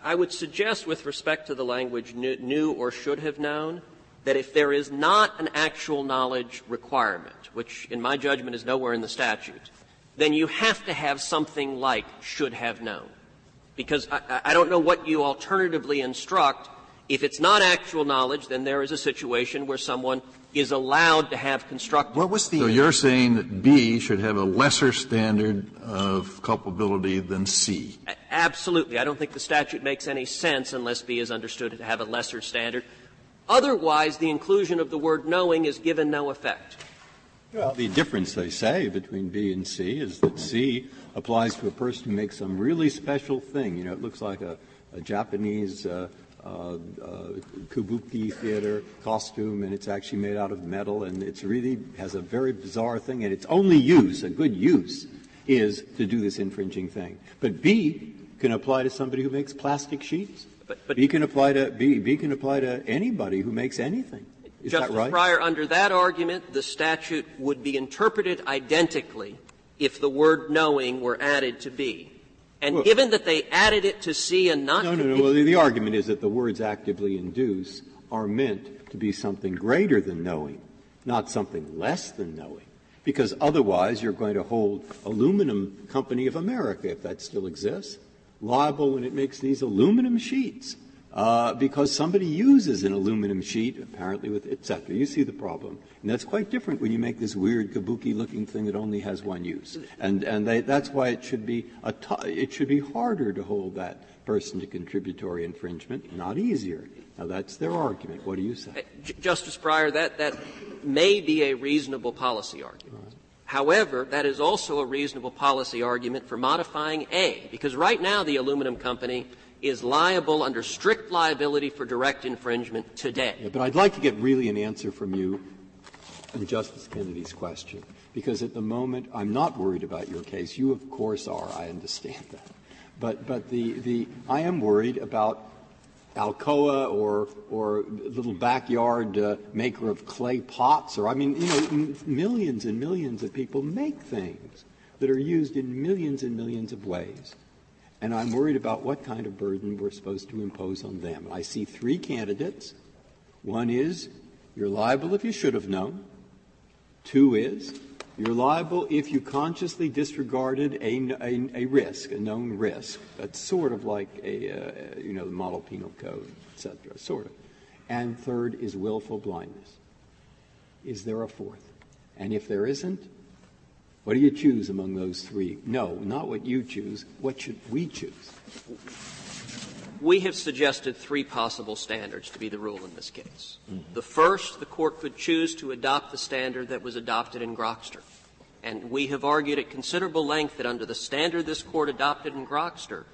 I would suggest, with respect to the language knew or should have known, that if there is not an actual knowledge requirement, which in my judgment is nowhere in the statute, then you have to have something like should have known. Because I don't know what you alternatively instruct. If it's not actual knowledge, then there is a situation where someone is allowed to have constructive. So you're saying that B should have a lesser standard of culpability than C? Absolutely. I don't think the statute makes any sense unless B is understood to have a lesser standard. Otherwise, the inclusion of the word knowing is given no effect. Well, the difference, they say, between B and C is that C applies to a person who makes some really special thing. You know, it looks like a Japanese kabuki theater costume, and it's actually made out of metal, and it's really has a very bizarre thing, and its only use, a good use, is to do this infringing thing. But B can apply to somebody who makes plastic sheets. But B can apply to anybody who makes anything. Is Justice that right? Breyer, under that argument, the statute would be interpreted identically if the word knowing were added to B. And given that they added it to C and not to B. No. Well, the argument is that the words actively induce are meant to be something greater than knowing, not something less than knowing. Because otherwise you're going to hold Aluminum Company of America, if that still exists, liable when it makes these aluminum sheets, because somebody uses an aluminum sheet, apparently with et cetera. You see the problem. And that's quite different when you make this weird kabuki-looking thing that only has one use. And that's why it should be it should be harder to hold that person to contributory infringement, not easier. Now, that's their argument. What do you say? Justice Breyer, that may be a reasonable policy argument. Right. However, that is also a reasonable policy argument for modifying A, because right now the aluminum company is liable under strict liability for direct infringement today. Yeah, but I'd like to get really an answer from you on Justice Kennedy's question, because at the moment I'm not worried about your case. You, of course, are. I understand that. But I am worried about Alcoa or little backyard maker of clay pots, or millions and millions of people make things that are used in millions and millions of ways. And I'm worried about what kind of burden we're supposed to impose on them. I see three candidates. One is you're liable if you should have known. Two is you're liable if you consciously disregarded a risk, a known risk. That's sort of like the model penal code, et cetera, sort of. And third is willful blindness. Is there a fourth? And if there isn't, what do you choose among those three? No, not what you choose. What should we choose? We have suggested three possible standards to be the rule in this case. Mm-hmm. The first, the Court could choose to adopt the standard that was adopted in Grokster. And we have argued at considerable length that under the standard this Court adopted in Grokster,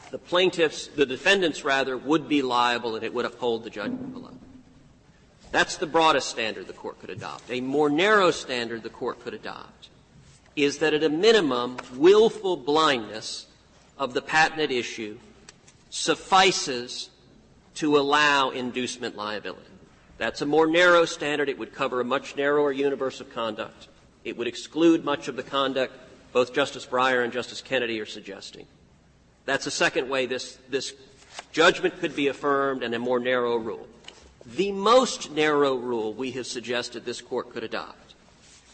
the defendants would be liable and it would uphold the judgment below. That's the broadest standard the Court could adopt. A more narrow standard the Court could adopt is that at a minimum, willful blindness of the patent issue suffices to allow inducement liability. That's a more narrow standard. It would cover a much narrower universe of conduct. It would exclude much of the conduct both Justice Breyer and Justice Kennedy are suggesting. That's a second way this judgment could be affirmed, and a more narrow rule. The most narrow rule we have suggested this Court could adopt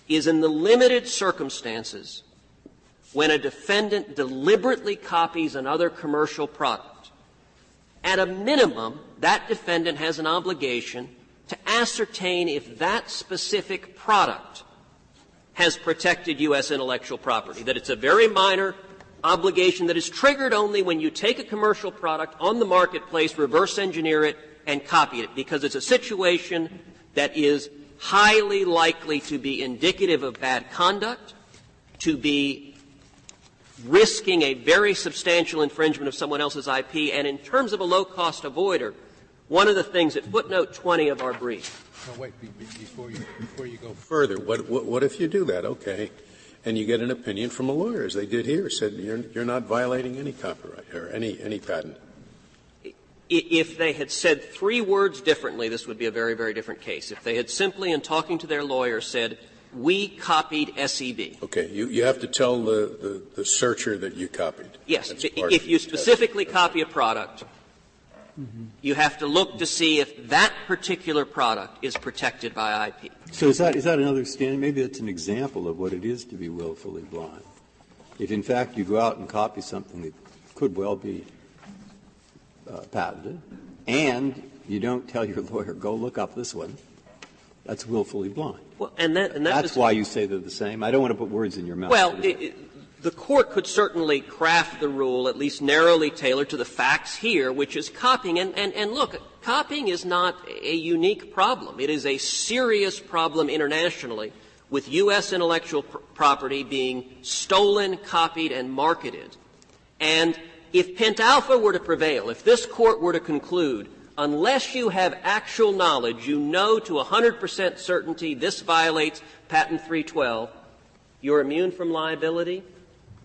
is in the limited circumstances when a defendant deliberately copies another commercial product. At a minimum, that defendant has an obligation to ascertain if that specific product has protected U.S. intellectual property, that it's a very minor obligation that is triggered only when you take a commercial product on the marketplace, reverse engineer it, and copy it, because it's a situation that is highly likely to be indicative of bad conduct, to be risking a very substantial infringement of someone else's IP. And in terms of a low-cost avoider, one of the things at footnote 20 of our brief. No, wait, before you go further, what if you do that? Okay. And you get an opinion from a lawyer, as they did here, said you're not violating any copyright or any patent. If they had said 3 words differently, this would be a very, very different case. If they had simply, in talking to their lawyer, said, we copied SEB. Okay. You have to tell the searcher that you copied. Yes. If you specifically copy a product, you have to look to see if that particular product is protected by IP. So is that another standard? Maybe that's an example of what it is to be willfully blind. If, in fact, you go out and copy something that could well be patented, and you don't tell your lawyer, go look up this one, that's willfully blind. Well, and that's why you say they're the same. I don't want to put words in your mouth. Well, the Court could certainly craft the rule, at least narrowly tailored to the facts here, which is copying. And look, copying is not a unique problem. It is a serious problem internationally, with U.S. intellectual property being stolen, copied, and marketed. And if Pentalpha were to prevail, if this Court were to conclude, unless you have actual knowledge, you know to 100% certainty this violates Patent 312, you're immune from liability,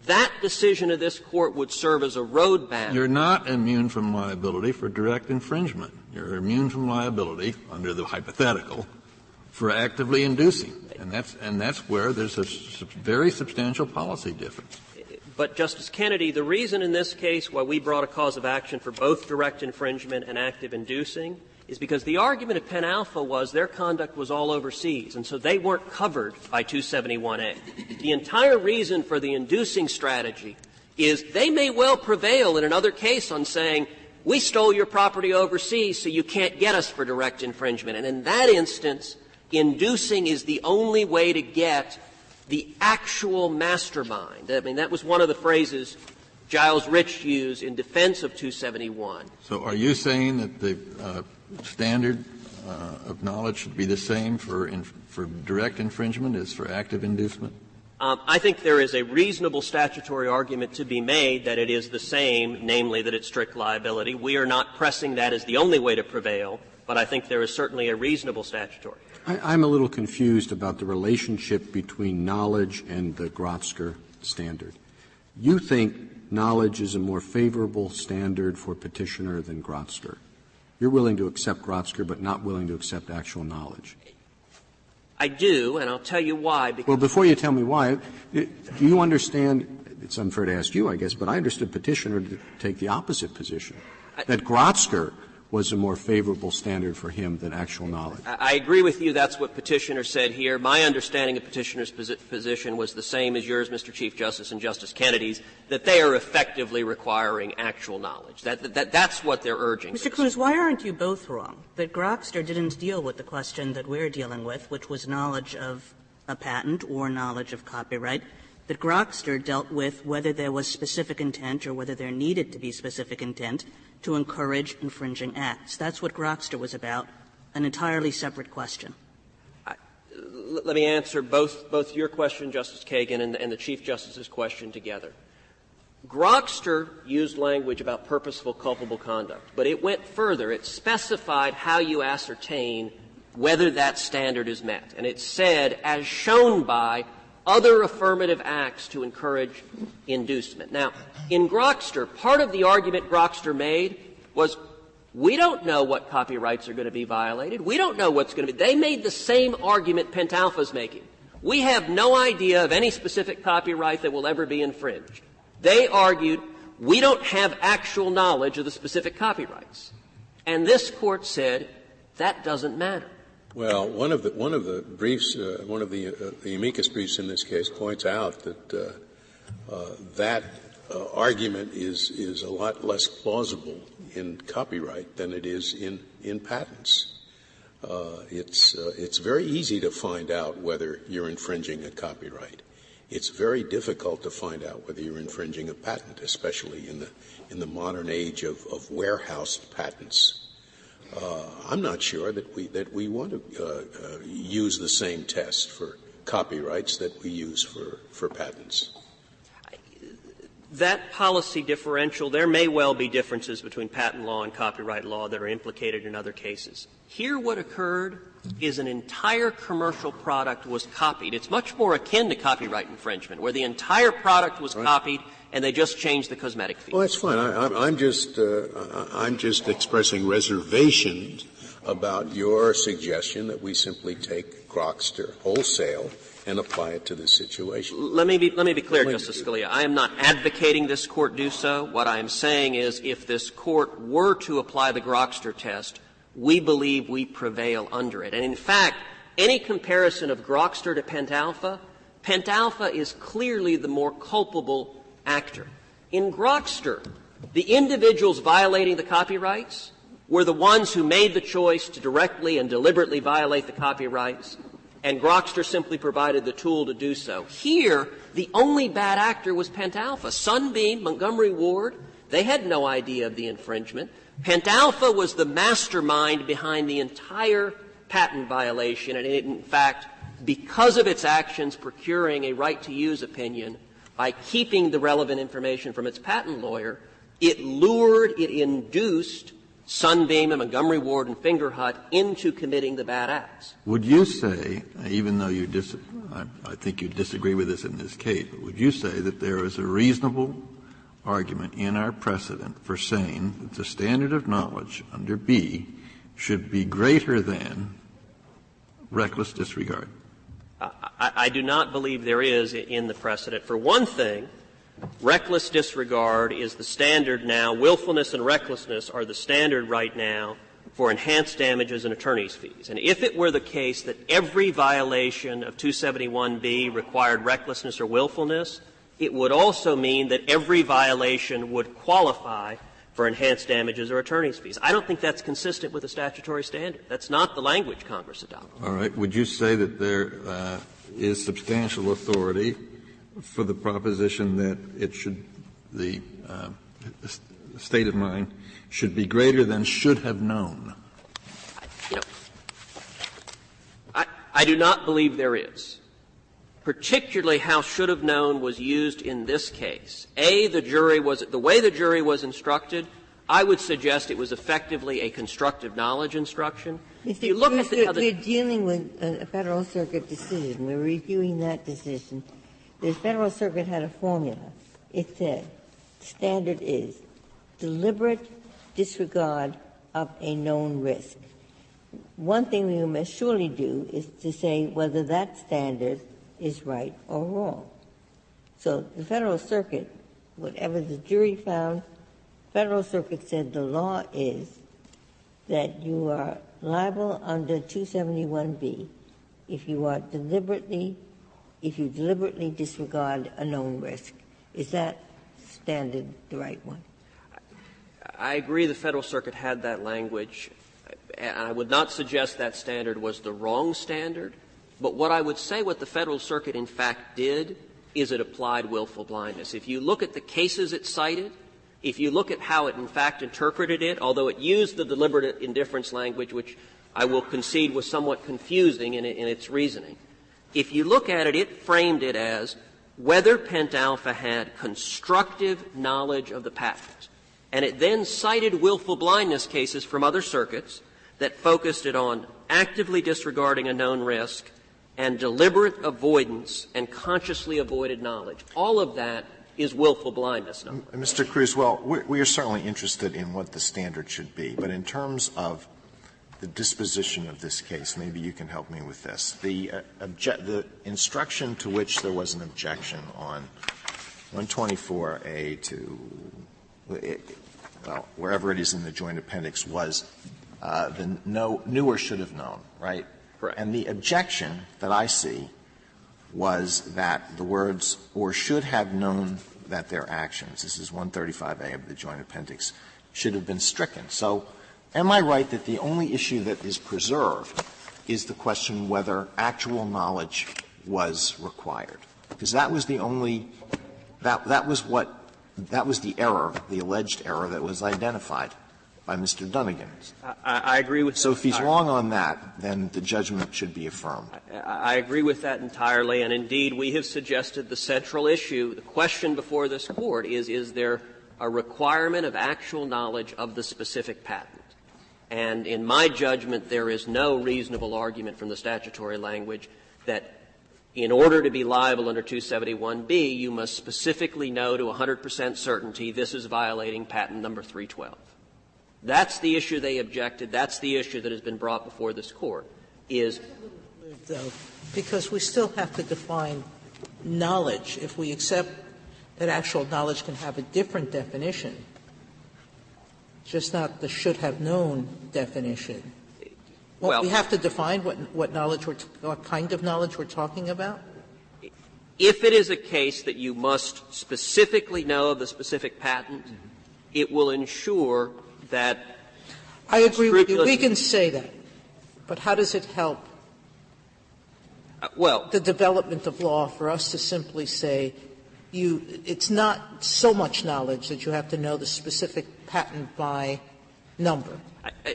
that decision of this Court would serve as a roadmap. You're not immune from liability for direct infringement. You're immune from liability, under the hypothetical, for actively inducing. And that's where there's a very substantial policy difference. But, Justice Kennedy, the reason in this case why we brought a cause of action for both direct infringement and active inducing is because the argument of Pentalpha was their conduct was all overseas, and so they weren't covered by 271A. The entire reason for the inducing strategy is they may well prevail in another case on saying, we stole your property overseas, so you can't get us for direct infringement. And in that instance, inducing is the only way to get the actual mastermind. I mean, that was one of the phrases Giles Rich used in defense of 271. So are you saying that the standard of knowledge should be the same for direct infringement as for active inducement? I think there is a reasonable statutory argument to be made that it is the same, namely that it's strict liability. We are not pressing that as the only way to prevail, but I think there is certainly a reasonable statutory. I'm a little confused about the relationship between knowledge and the Grotsker standard. You think knowledge is a more favorable standard for petitioner than Grotsker. You're willing to accept Grotsker but not willing to accept actual knowledge. I do, and I'll tell you why. Well, before you tell me why, do you understand — it's unfair to ask you, I guess, but I understood petitioner to take the opposite position, that Grotsker was a more favorable standard for him than actual knowledge. I agree with you. That's what Petitioner said here. My understanding of Petitioner's position was the same as yours, Mr. Chief Justice, and Justice Kennedy's, that they are effectively requiring actual knowledge. That's what they're urging. Mr. Coons, why aren't you both wrong? That Grotsker didn't deal with the question that we're dealing with, which was knowledge of a patent or knowledge of copyright. That Grotsker dealt with whether there was specific intent or whether there needed to be specific intent to encourage infringing acts. That's what Grotsker was about, an entirely separate question. Let me answer both your question, Justice Kagan, and the Chief Justice's question together. Grotsker used language about purposeful culpable conduct, but it went further. It specified how you ascertain whether that standard is met. And it said, as shown by other affirmative acts to encourage inducement. Now, in Grotsker, part of the argument Grotsker made was, we don't know what copyrights are going to be violated. We don't know what's going to be. They made the same argument Pentalpha's making. We have no idea of any specific copyright that will ever be infringed. They argued, we don't have actual knowledge of the specific copyrights. And this Court said, that doesn't matter. Well, one of the briefs, one of the amicus briefs in this case points out that that argument is a lot less plausible in copyright than it is in patents. It's very easy to find out whether you're infringing a copyright. It's very difficult to find out whether you're infringing a patent, especially in the modern age of warehoused patents. I'm not sure that we want to use the same test for copyrights that we use for patents. That policy differential, there may well be differences between patent law and copyright law that are implicated in other cases. Here what occurred is an entire commercial product was copied. It's much more akin to copyright infringement, where the entire product was copied and they just changed the cosmetic features. Well, that's fine. I'm just expressing reservations about your suggestion that we simply take Grokster wholesale and apply it to this situation. Let me be clear, Justice Scalia. I am not advocating this Court do so. What I am saying is if this Court were to apply the Grokster test, we believe we prevail under it. And in fact, any comparison of Grokster to Pentalpha, Pentalpha is clearly the more culpable actor. In Grokster, the individuals violating the copyrights were the ones who made the choice to directly and deliberately violate the copyrights, and Grokster simply provided the tool to do so. Here, the only bad actor was Pentalpha. Sunbeam, Montgomery Ward, they had no idea of the infringement. Pentalpha was the mastermind behind the entire patent violation, and it, in fact, because of its actions procuring a right-to-use opinion by keeping the relevant information from its patent lawyer, it lured, it induced Sunbeam and Montgomery Ward and Fingerhut into committing the bad acts. Would you say, even though I think you disagree with this in this case, but would you say that there is a reasonable argument in our precedent for saying that the standard of knowledge under B should be greater than reckless disregard? I do not believe there is in the precedent. For one thing, reckless disregard is the standard now. Willfulness and recklessness are the standard right now for enhanced damages and attorney's fees. And if it were the case that every violation of 271B required recklessness or willfulness, it would also mean that every violation would qualify for enhanced damages or attorney's fees. I don't think that's consistent with the statutory standard. That's not the language Congress adopted. All right. Would you say that there is substantial authority for the proposition that it should the state of mind should be greater than should have known? I do not believe there is. Particularly how should have known was used in this case. The way the jury was instructed, I would suggest it was effectively a constructive knowledge instruction. If you look at we're dealing with a Federal Circuit decision. We're reviewing that decision. The Federal Circuit had a formula. It said standard is deliberate disregard of a known risk. One thing we must surely do is to say whether that standard is right or wrong. So the Federal Circuit, whatever the jury found, Federal Circuit said the law is that you are liable under 271B if you deliberately disregard a known risk. Is that standard the right one? I agree the Federal Circuit had that language. And I would not suggest that standard was the wrong standard. But what I would say what the Federal Circuit in fact did is it applied willful blindness. If you look at the cases it cited, if you look at how it in fact interpreted it, although it used the deliberate indifference language, which I will concede was somewhat confusing in its reasoning, if you look at it, it framed it as whether Pentalpha had constructive knowledge of the patent. And it then cited willful blindness cases from other circuits that focused it on actively disregarding a known risk and deliberate avoidance and consciously avoided knowledge. All of that is willful blindness. No? Mr. Cruz, well, we are certainly interested in what the standard should be. But in terms of the disposition of this case, maybe you can help me with this. The instruction to which there was an objection on 124A to wherever it is in the joint appendix was the knew or should have known, right? Correct. And the objection that I see was that the words or should have known that their actions, this is 135A of the joint appendix, should have been stricken. So am I right that the only issue that is preserved is the question whether actual knowledge was required? Because that was the only that was the error, the alleged error that was identified. by Mr. Dunnigan. I agree with So if he's wrong on that, then the judgment should be affirmed. I agree with that entirely, and indeed we have suggested the central issue, the question before this Court is there a requirement of actual knowledge of the specific patent? And in my judgment, there is no reasonable argument from the statutory language that in order to be liable under 271B, you must specifically know to 100% certainty this is violating patent number 312. That's the issue they objected. That's the issue that has been brought before this Court, is though, because we still have to define knowledge. If we accept that actual knowledge can have a different definition, just not the should have known definition. Well, we have to define what knowledge what kind of knowledge we're talking about? If it is a case that you must specifically know of the specific patent, it will ensure that I agree with you. We can say that. But how does it help the development of law for us to simply say it's not so much knowledge that you have to know the specific patent by number?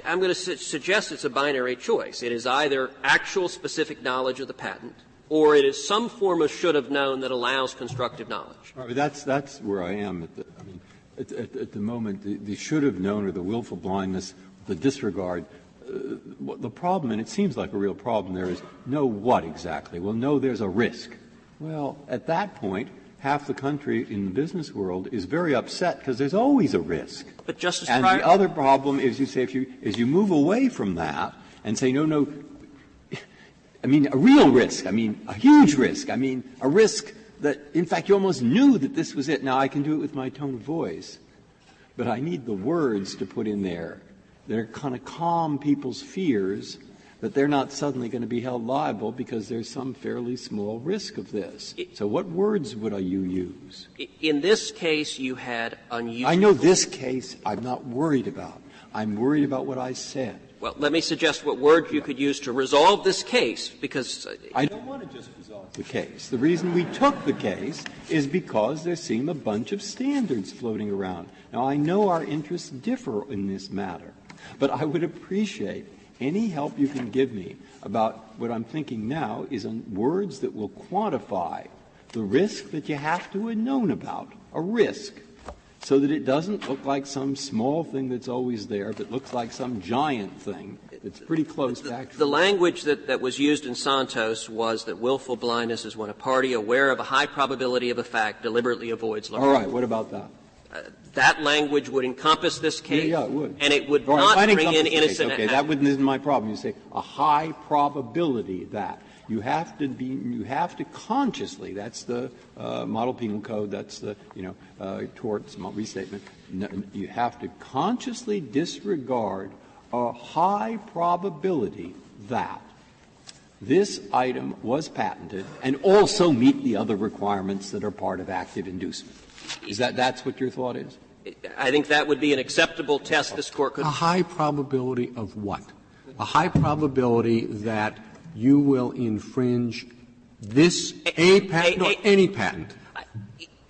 I'm going to suggest it's a binary choice. It is either actual specific knowledge of the patent, or it is some form of should have known that allows constructive knowledge. Right, that's where I am at the moment. The should have known or the willful blindness, the disregard. The problem, and it seems like a real problem there, is know what exactly? Well, know there's a risk. Well, at that point, half the country in the business world is very upset because there's always a risk. But Justice and Breyer, the other problem is you say as you move away from that and say no, I mean a real risk, I mean a huge risk, I mean a risk that in fact you almost knew that this was it. Now I can do it with my tone of voice, but I need the words to put in there that are kind of calm people's fears that they're not suddenly going to be held liable because there's some fairly small risk of this. So what words would you use? In this case, you had unusual. I know this case I'm not worried about. I'm worried about what I said. Well, let me suggest what words you could use to resolve this case, because I don't want to just resolve the case. The reason we took the case is because there seem a bunch of standards floating around. Now, I know our interests differ in this matter, but I would appreciate any help you can give me about what I'm thinking now is on words that will quantify the risk that you have to have known about, a risk, so that it doesn't look like some small thing that's always there, but looks like some giant thing that's pretty close to actually. The language that was used in Santos was that willful blindness is when a party aware of a high probability of a fact deliberately avoids learning. All right, what about that? That language would encompass this case. Yeah, it would. And it would not bring in innocent. Okay, that isn't my problem. You say a high probability that. You have to consciously, that's the model penal code, that's the, torts, restatement. You have to consciously disregard a high probability that this item was patented and also meet the other requirements that are part of active inducement. That's what your thought is? I think that would be an acceptable test this Court could. A high probability of what? A high probability that you will infringe this a patent or any patent.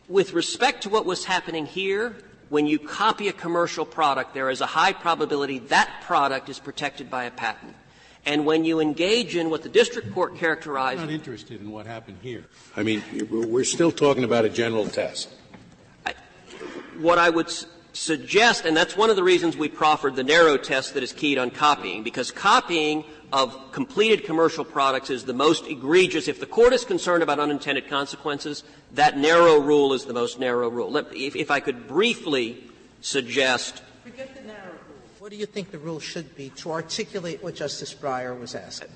With respect to what was happening here, when you copy a commercial product, there is a high probability that product is protected by a patent. And when you engage in what the district court characterized. I'm not interested in what happened here. I mean, we're still talking about a general test. What I would suggest, and that's one of the reasons we proffered the narrow test that is keyed on copying, because copying of completed commercial products is the most egregious. If the Court is concerned about unintended consequences, that narrow rule is the most narrow rule. If I could briefly suggest. Forget the narrow rule. What do you think the rule should be to articulate what Justice Breyer was asking?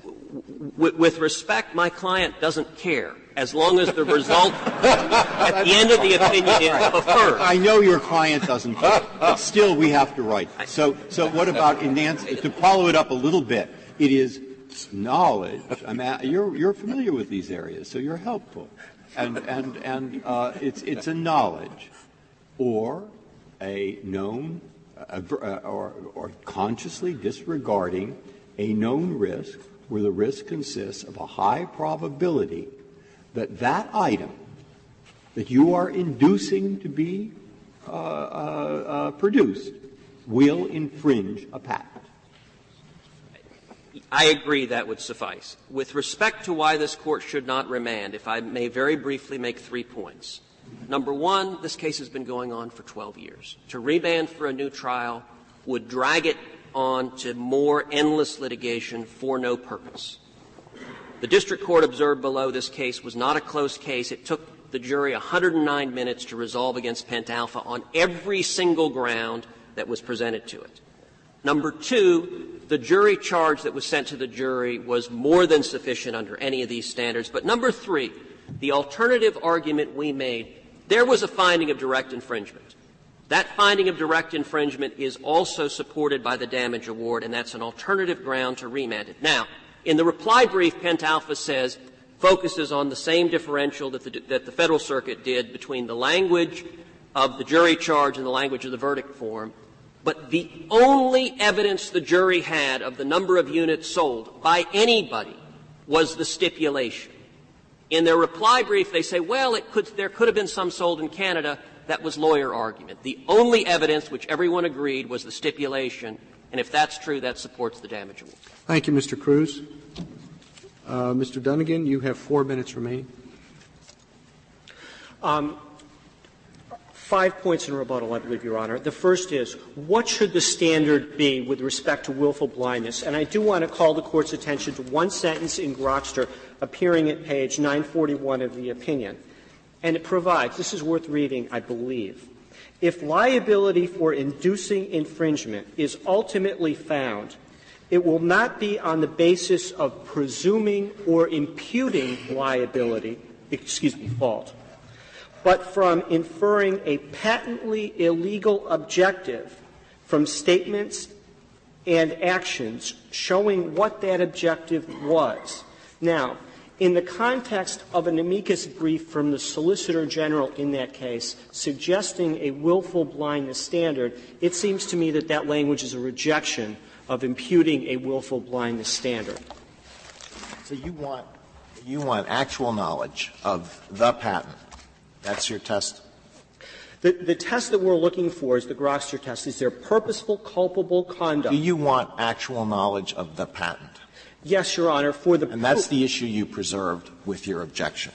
With respect, my client doesn't care, as long as the result at the end of the opinion is affirmed. I know your client doesn't care, but still we have to write. So what about, to follow it up a little bit, it is knowledge. You're familiar with these areas, so you're helpful. And it's a knowledge or a known or consciously disregarding a known risk where the risk consists of a high probability that that item that you are inducing to be produced will infringe a patent. I agree that would suffice. With respect to why this Court should not remand, if I may very briefly make 3 points. Number one, this case has been going on for 12 years. To remand for a new trial would drag it on to more endless litigation for no purpose. The district court observed below this case was not a close case. It took the jury 109 minutes to resolve against Pentalpha on every single ground that was presented to it. Number two, the jury charge that was sent to the jury was more than sufficient under any of these standards. But number three, the alternative argument we made, there was a finding of direct infringement. That finding of direct infringement is also supported by the damage award, and that's an alternative ground to remand it. Now, in the reply brief, Pentalpha says, focuses on the same differential that the Federal Circuit did between the language of the jury charge and the language of the verdict form. But the only evidence the jury had of the number of units sold by anybody was the stipulation. In their reply brief, they say, well, there could have been some sold in Canada. That was lawyer argument. The only evidence, which everyone agreed, was the stipulation. And if that's true, that supports the damage award. Thank you, Mr. Cruz. Mr. Dunnigan, you have 4 minutes remaining. 5 points in rebuttal, I believe, Your Honor. The first is, what should the standard be with respect to willful blindness? And I do want to call the Court's attention to one sentence in Grokster appearing at page 941 of the opinion. And it provides, this is worth reading, I believe, if liability for inducing infringement is ultimately found, it will not be on the basis of presuming or imputing liability, fault, but from inferring a patently illegal objective from statements and actions showing what that objective was. Now, in the context of an amicus brief from the Solicitor General in that case suggesting a willful blindness standard, it seems to me that that language is a rejection of imputing a willful blindness standard. So you want actual knowledge of the patent. That's your test? The test that we're looking for is the Grokster test. Is there purposeful, culpable conduct? Do you want actual knowledge of the patent? Yes, Your Honor. And that's the issue you preserved with your objection.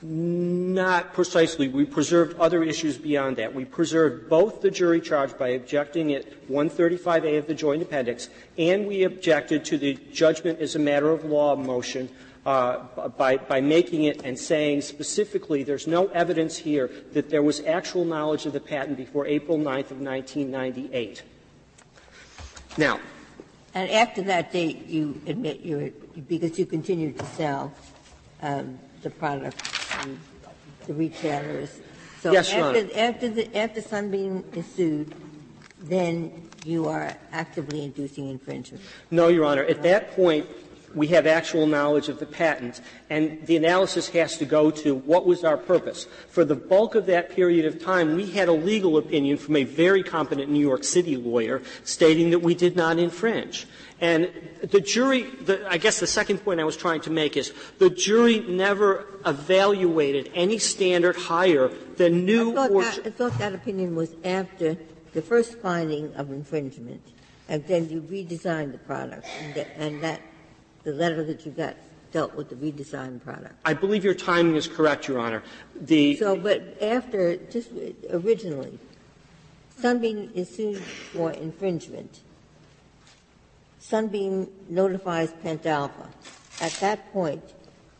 Not precisely. We preserved other issues beyond that. We preserved both the jury charge by objecting at 135A of the Joint Appendix, and we objected to the judgment as a matter of law motion by making it and saying specifically there's no evidence here that there was actual knowledge of the patent before April 9th of 1998. Now, and after that date, you admit because you continued to sell the product to the retailers. So yes, Your Honor. After Sunbeam is sued, then you are actively inducing infringement. No, Your Honor. At that point, we have actual knowledge of the patent, and the analysis has to go to what was our purpose. For the bulk of that period of time, we had a legal opinion from a very competent New York City lawyer stating that we did not infringe. And the jury, I guess the second point I was trying to make is the jury never evaluated any standard higher than new or — I thought that opinion was after the first finding of infringement, and then you redesigned the product, and that the letter that you got dealt with the redesigned product. I believe your timing is correct, Your Honor. But after, just originally, Sunbeam is sued for infringement. Sunbeam notifies Pentalpha. At that point,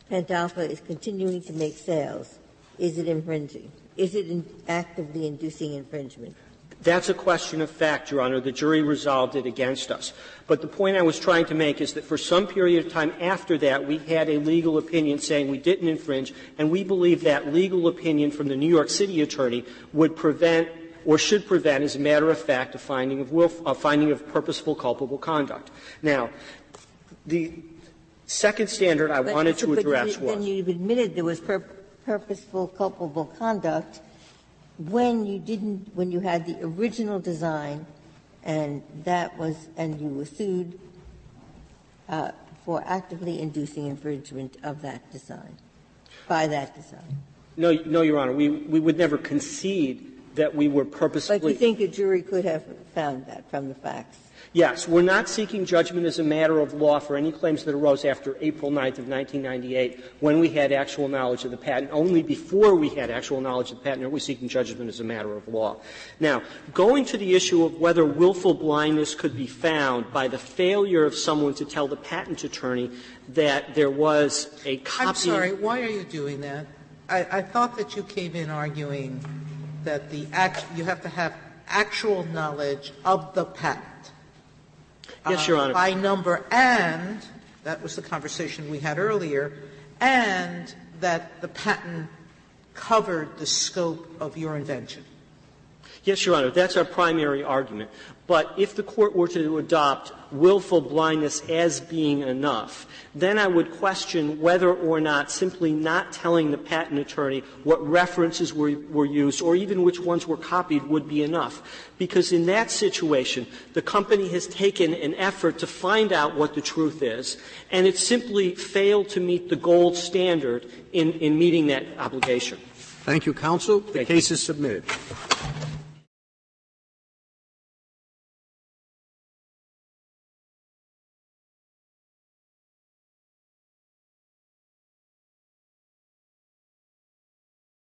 Pentalpha is continuing to make sales. Is it infringing? Is it actively inducing infringement? That's a question of fact, Your Honor. The jury resolved it against us. But the point I was trying to make is that for some period of time after that, we had a legal opinion saying we didn't infringe, and we believe that legal opinion from the New York City attorney would prevent or should prevent, as a matter of fact, a finding of purposeful culpable conduct. Now, the second standard I wanted to address was — then you've admitted there was purposeful culpable conduct when you had the original design, and you were sued for actively inducing infringement of that design, by that design. No, Your Honor. We would never concede that we were purposely. But you think a jury could have found that from the facts? Yes. We're not seeking judgment as a matter of law for any claims that arose after April 9th of 1998 when we had actual knowledge of the patent. Only before we had actual knowledge of the patent are we seeking judgment as a matter of law. Now, going to the issue of whether willful blindness could be found by the failure of someone to tell the patent attorney that there was a copy. I'm sorry. Why are you doing that? I thought that you came in arguing that you have to have actual knowledge of the patent. Yes, Your Honor. By number, and that was the conversation we had earlier, and that the patent covered the scope of your invention. Yes, Your Honor. That's our primary argument. But if the Court were to adopt willful blindness as being enough, then I would question whether or not simply not telling the patent attorney what references were used or even which ones were copied would be enough. Because in that situation, the company has taken an effort to find out what the truth is, and it simply failed to meet the gold standard in meeting that obligation. Thank you, counsel. The case is submitted.